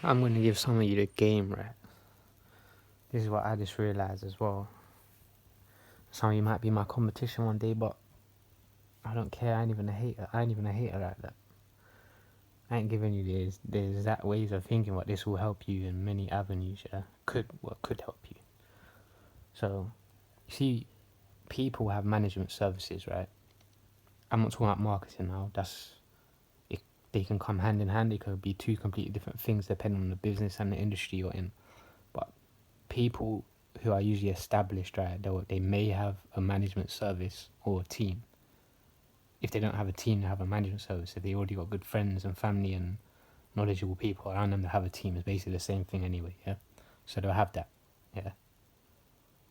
I'm going to give some of you the game, right? This is what I just realised as well. Some of you might be my competition one day, but I don't care. I ain't even a hater. I ain't even a hater like that. I ain't giving you the exact ways of thinking, but this will help you in many avenues, yeah? Could help you. So, you see, people have management services, right? I'm not talking about marketing now. They can come hand in hand. They could be two completely different things depending on the business and the industry you're in. But people who are usually established, right, they may have a management service or a team. If they don't have a team, they have a management service. If they already got good friends and family and knowledgeable people around them to have a team, it's basically the same thing anyway, yeah? So they'll have that, yeah?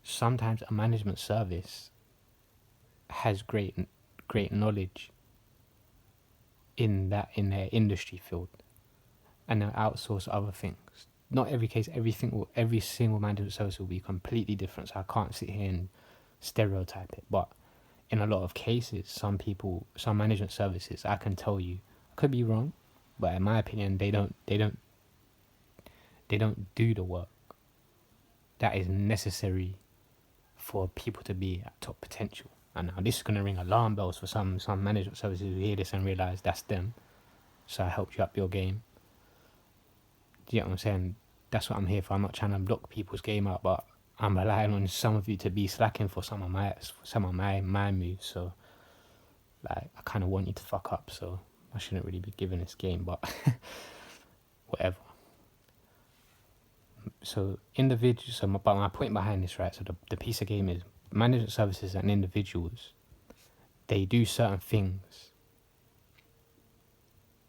Sometimes a management service has great knowledge in their industry field, and they'll outsource other things. Not every case, every single management service will be completely different, so I can't sit here and stereotype it, but in a lot of cases, some management services, I can tell you, I could be wrong, but in my opinion, they don't do the work that is necessary for people to be at top potential. And now this is going to ring alarm bells for some management services who hear this and realize that's them. So I helped you up your game. Do you get what I'm saying? That's what I'm here for. I'm not trying to block people's game out, but I'm relying on some of you to be slacking for some of my moves. So like, I kind of want you to fuck up. So I shouldn't really be giving this game, but whatever. So individuals. But my point behind this, right? So the piece of game is management services and individuals. They do certain things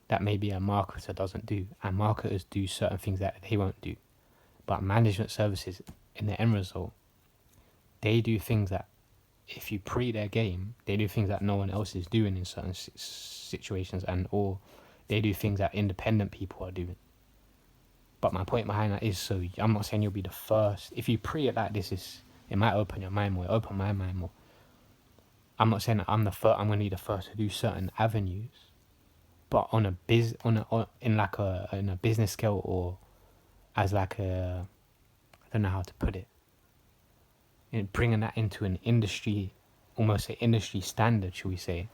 that maybe a marketer doesn't do, and marketers do certain things that they won't do. But management services, in the end result, they do things that if you pre their game, they do things that no one else is doing in certain situations, and or they do things that independent people are doing. But my point behind that is, so I'm not saying you'll be the first. If you pre it like this, it might open your mind more, open my mind more. I'm not saying that I'm going to be the first to do certain avenues, but on a in a business scale, or as like a, I don't know how to put it, in bringing that into an industry, almost an industry standard, should we say,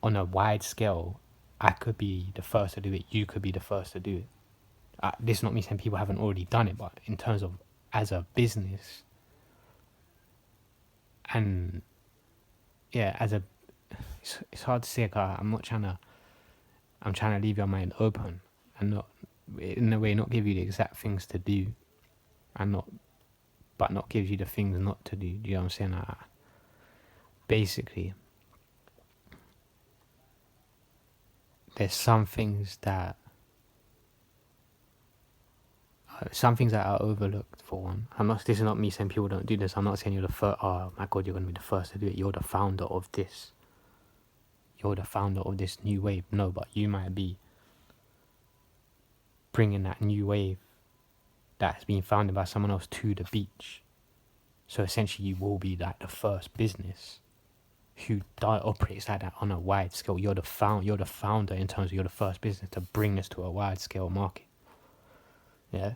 on a wide scale, I could be the first to do it. You could be the first to do it. This is not me saying people haven't already done it, but in terms of as a business, and yeah, it's hard to say. I'm trying to leave your mind open and not, in a way, not give you the exact things to do, and not give you the things not to do. Do you know what I'm saying? Basically, there's some things that are overlooked. For one, this is not me saying people don't do this. I'm not saying you're the first. Oh my god, you're gonna be the first to do it. You're the founder of this. You're the founder of this new wave. No, but you might be bringing that new wave that has been founded by someone else to the beach. So essentially, you will be like the first business who operates like that on a wide scale. You're the founder in terms of you're the first business to bring this to a wide scale market. Yeah.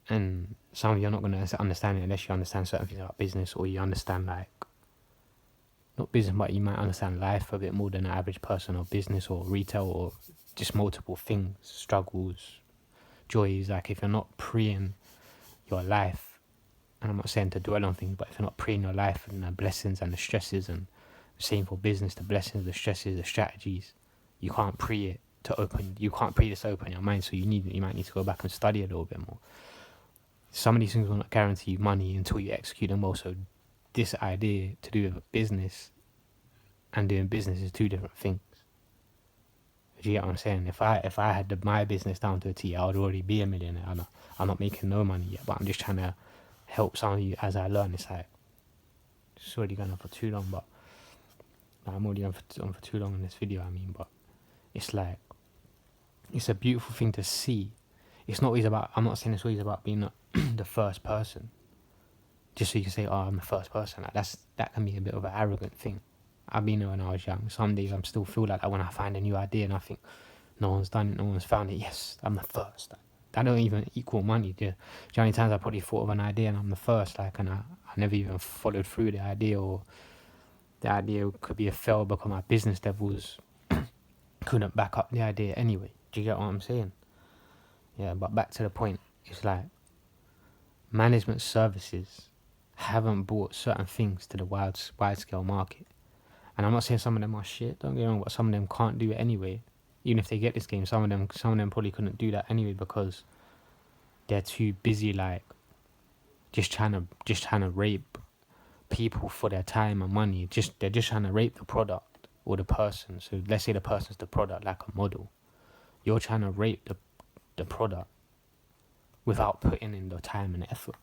And some of you are not going to understand it unless you understand certain things about business, or you understand, like, not business, but you might understand life a bit more than the average person, or business, or retail, or just multiple things, struggles, joys. Like, if you're not preing your life, and I'm not saying to dwell on things, but if you're not preing your life and the blessings and the stresses, and same for business, the blessings, the stresses, the strategies, you can't pre it to open. You can't pre this to open your mind. So you might need to go back and study a little bit more. Some of these things will not guarantee you money until you execute them well. So this idea to do with business and doing business is two different things. Do you get what I'm saying? If I had my business down to a T, I would already be a millionaire. I'm not making no money yet, but I'm just trying to help some of you as I learn. It's like, it's already gone on for too long, but I'm already on for too long in this video, I mean, but it's like, it's a beautiful thing to see. It's not always about, I'm not saying it's always about being the first person, just so you can say, oh, I'm the first person. Like, that can be a bit of an arrogant thing. I've been there when I was young. Some days I'm still feel like that when I find a new idea and I think no one's done it, no one's found it. Yes, I'm the first. That don't even equal money. Do you know how many times I probably thought of an idea and I'm the first, like, and I never even followed through the idea, or the idea could be a fail because my business levels couldn't back up the idea anyway. Do you get what I'm saying? Yeah, but back to the point. It's like management services haven't brought certain things to the wide scale market. And I'm not saying some of them are shit, don't get me wrong, but some of them can't do it anyway. Even if they get this game, some of them probably couldn't do that anyway because they're too busy, like just trying to rape people for their time and money. They're just trying to rape the product or the person. So let's say the person's the product, like a model. You're trying to rape the product without putting in the time and effort,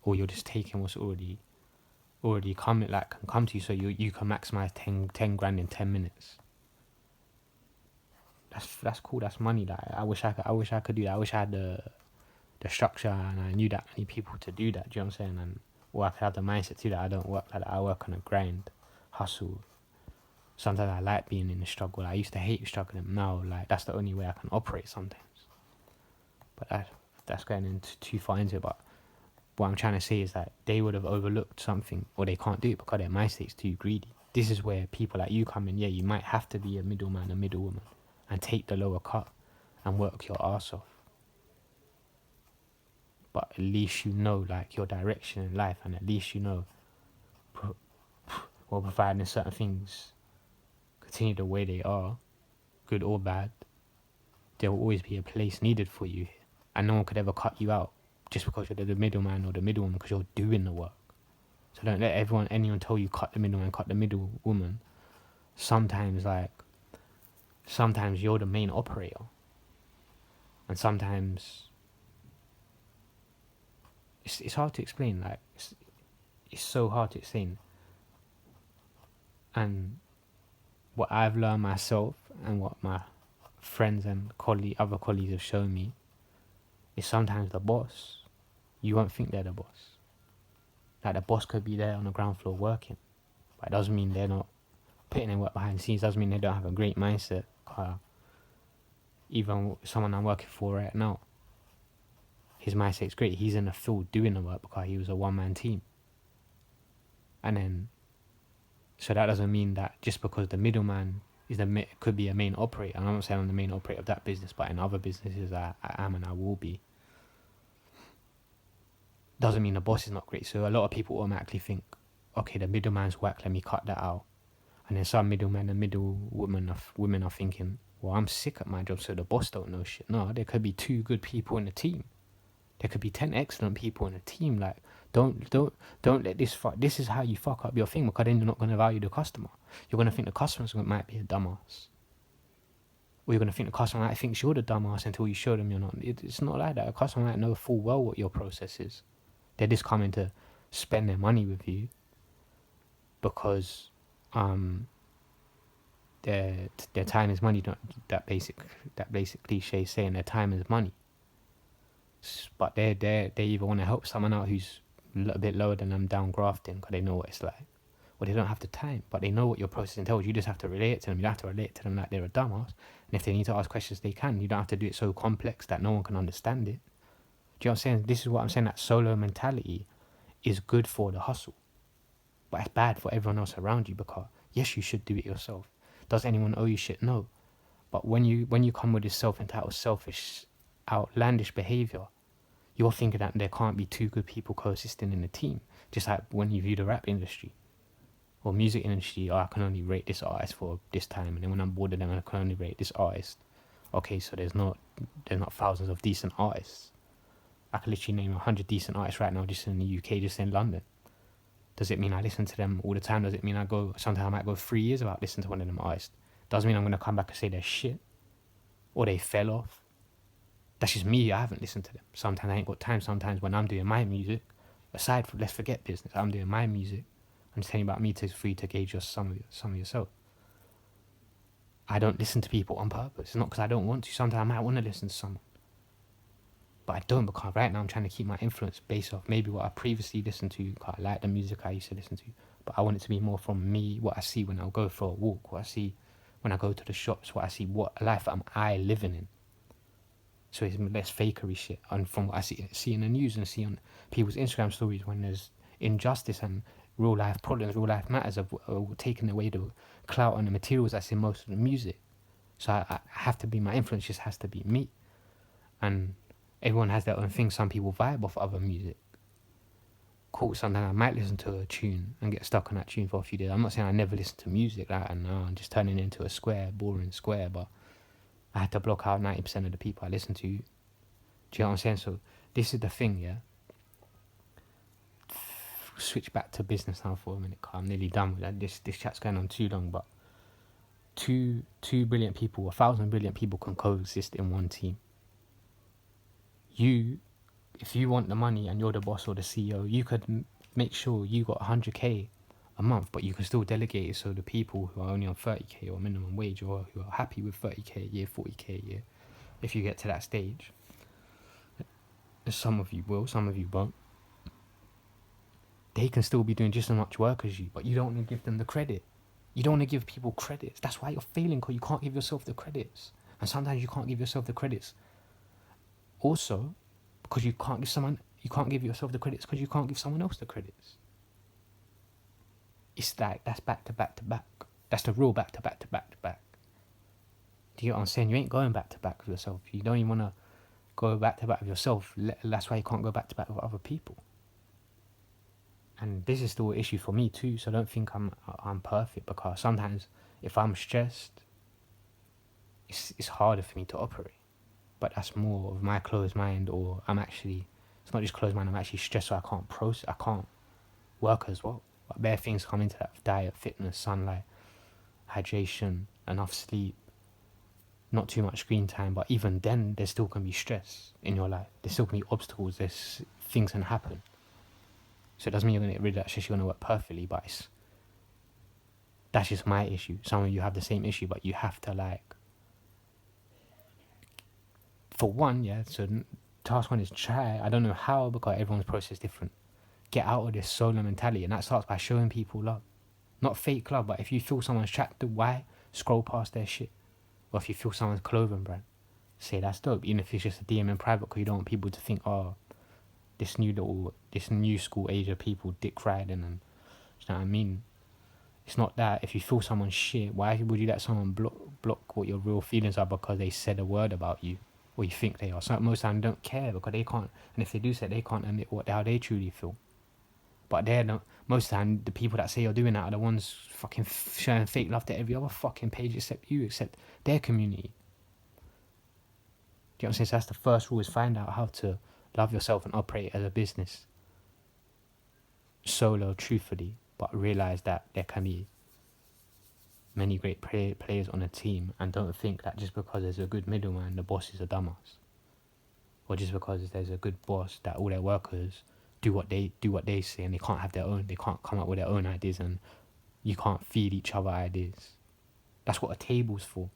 or you're just taking what's already coming, like, can come to you, so you can maximize 10 grand in 10 minutes. That's cool. That's money. Like, I wish I could do that. I wish I had the structure and I knew that many people to do that. Do you know what I'm saying? And or I could have the mindset to that. I don't work like that. I work on a grind, hustle. Sometimes I like being in the struggle. I used to hate struggling. Now, like, that's the only way I can operate sometimes. But that's going into too far into it. But what I'm trying to say is that they would have overlooked something, or they can't do it because their mindset's too greedy. This is where people like you come in. Yeah, you might have to be a middleman, a middlewoman, and take the lower cut and work your ass off. But at least you know, like, your direction in life, and at least you know, well, providing certain things continue the way they are, good or bad, there will always be a place needed for you here. And no one could ever cut you out just because you're the middleman or the middlewoman, because you're doing the work. So don't let anyone tell you cut the middleman, cut the middlewoman. Sometimes you're the main operator. And sometimes it's hard to explain. Like, it's so hard to explain. And what I've learned myself, and what my friends and other colleagues have shown me, is sometimes the boss, you won't think they're the boss. Like, the boss could be there on the ground floor working, but it doesn't mean they're not putting in work behind the scenes. Doesn't mean they don't have a great mindset. Even someone I'm working for right now, his mindset's great. He's in the field doing the work because he was a one-man team. And then, so that doesn't mean that just because the middleman could be a main operator. And I'm not saying I'm the main operator of that business, but in other businesses I am and I will be. Doesn't mean the boss is not great. So a lot of people automatically think, okay, the middleman's whack, let me cut that out. And then some middlemen and women are thinking, well, I'm sick at my job, so the boss don't know shit. No, there could be 2 good people in the team. There could be 10 excellent people in a team. Like, don't let this fuck. This is how you fuck up your thing, because then you're not going to value the customer. You're going to think the customer might be a dumbass, or you're going to think the customer might think you're the dumbass until you show them you're not. It's not like that. A customer might know full well what your process is. They're just coming to spend their money with you because their time is money. That basic cliche saying their time is money. But they either want to help someone out who's a little bit lower than them down grafting because they know what it's like. Well, they don't have the time, but they know what your process entails. You just have to relate it to them. You don't have to relate it to them like they're a dumbass. And if they need to ask questions, they can. You don't have to do it so complex that no one can understand it. Do you know what I'm saying? This is what I'm saying, that solo mentality is good for the hustle, but it's bad for everyone else around you, because yes, you should do it yourself. Does anyone owe you shit? No. But when you come with this self-entitled, selfish, outlandish behavior, you're thinking that there can't be 2 good people coexisting in a team. Just like when you view the rap industry or music industry, I can only rate this artist for this time, and then when I'm bored of them, I can only rate this artist. Okay, so there's not thousands of decent artists. I can literally name 100 decent artists right now just in the UK, just in London. Does it mean I listen to them all the time? Does it mean sometimes I might go 3 years without listening to one of them artists? Doesn't mean I'm going to come back and say they're shit or they fell off. That's just me. I haven't listened to them. Sometimes I ain't got time. Sometimes when I'm doing my music, aside from, let's forget business, I'm doing my music. I'm just telling you about me, for you to gauge some of yourself. I don't listen to people on purpose. It's not because I don't want to. Sometimes I might want to listen to someone, but I don't, because right now I'm trying to keep my influence based off maybe what I previously listened to, because I like the music I used to listen to, but I want it to be more from me, what I see when I go for a walk, what I see when I go to the shops, what I see, what life am I living in. So it's less fakery shit. And from what I see in the news and see on people's Instagram stories, when there's injustice and real life problems, real life matters of taking away the clout and the materials that's in most of the music. So I have to be, my influence just has to be me. And everyone has their own thing. Some people vibe off other music. Cool, sometimes I might listen to a tune and get stuck on that tune for a few days. I'm not saying I never listen to music like that and now I'm just turning into a boring square, but I had to block out 90% of the people I listen to. Do you know what I'm saying? So this is the thing, yeah? Switch back to business now for a minute, cause I'm nearly done with that. This chat's going on too long, but two brilliant people, 1,000 brilliant people can coexist in one team. If you want the money and you're the boss or the CEO, you could make sure you got 100k a month, but you can still delegate it so the people who are only on 30k or minimum wage or who are happy with 30k a year, 40k a year, if you get to that stage, some of you will, some of you won't, they can still be doing just as much work as you, but you don't want to give them the credit. You don't want to give people credits. That's why you're failing, because you can't give yourself the credits. And sometimes you can't give yourself the credits. Also, because you can't give yourself the credits because you can't give someone else the credits. It's like, that's back to back to back. That's the real back to back to back to back. Do you get what I'm saying? You ain't going back to back with yourself. You don't even want to go back to back with yourself. That's why you can't go back to back with other people. And this is still an issue for me too, so don't think I'm perfect, because sometimes if I'm stressed, it's harder for me to operate. But that's more of my closed mind, or it's not just closed mind, I'm actually stressed, so I can't work as well. But bare things come into that: diet, fitness, sunlight, hydration, enough sleep, not too much screen time. But even then, there still can be stress in your life. There still can be obstacles, there's things can happen. So it doesn't mean you're going to get rid of that shit, you're going to work perfectly, but that's just my issue. Some of you have the same issue, but you have to for one, yeah, so task one is try, I don't know how, because everyone's process is different, get out of this solo mentality, and that starts by showing people love. Not fake love, but if you feel someone's trapped, why? Scroll past their shit. Or if you feel someone's clothing brand, say that's dope, even if it's just a DM in private, because you don't want people to think, oh, this new school age of people dick riding, and you know what I mean? It's not that. If you feel someone's shit, why would you let someone block what your real feelings are because they said a word about you, or you think they are? So most of the time don't care because they can't, and if they do say, they can't admit how they truly feel. But most of the time, the people that say you're doing that are the ones fucking showing fake love to every other fucking page except you, except their community. Do you know what I'm saying? So that's the first rule, is find out how to love yourself and operate as a business solo, truthfully, but realize that there can be many great players on a team, and don't think that just because there's a good middleman, the boss is a dumbass, or just because there's a good boss, that all their workers do what they say, and they can't come up with their own ideas, and you can't feed each other ideas. That's what a table's for.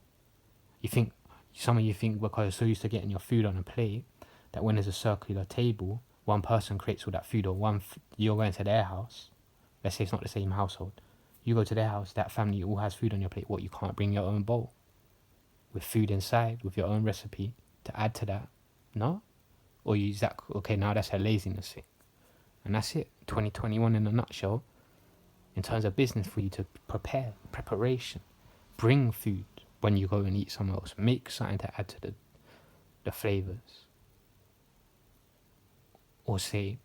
Some of you think because you're so used to getting your food on a plate, that when there's a circular table, one person creates all that food, or you're going to their house, let's say it's not the same household, you go to their house, that family all has food on your plate, what, you can't bring your own bowl with food inside, with your own recipe to add to that? No? Or you use that, okay, now that's a laziness thing. And that's it, 2021 in a nutshell, in terms of business, for you to preparation, bring food when you go and eat somewhere else, make something to add to the flavours. Or say,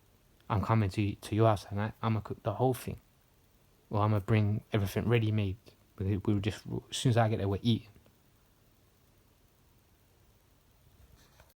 I'm coming to your house tonight, I'm going to cook the whole thing. Or I'm going to bring everything ready-made. We'll just, as soon as I get there, we're eating.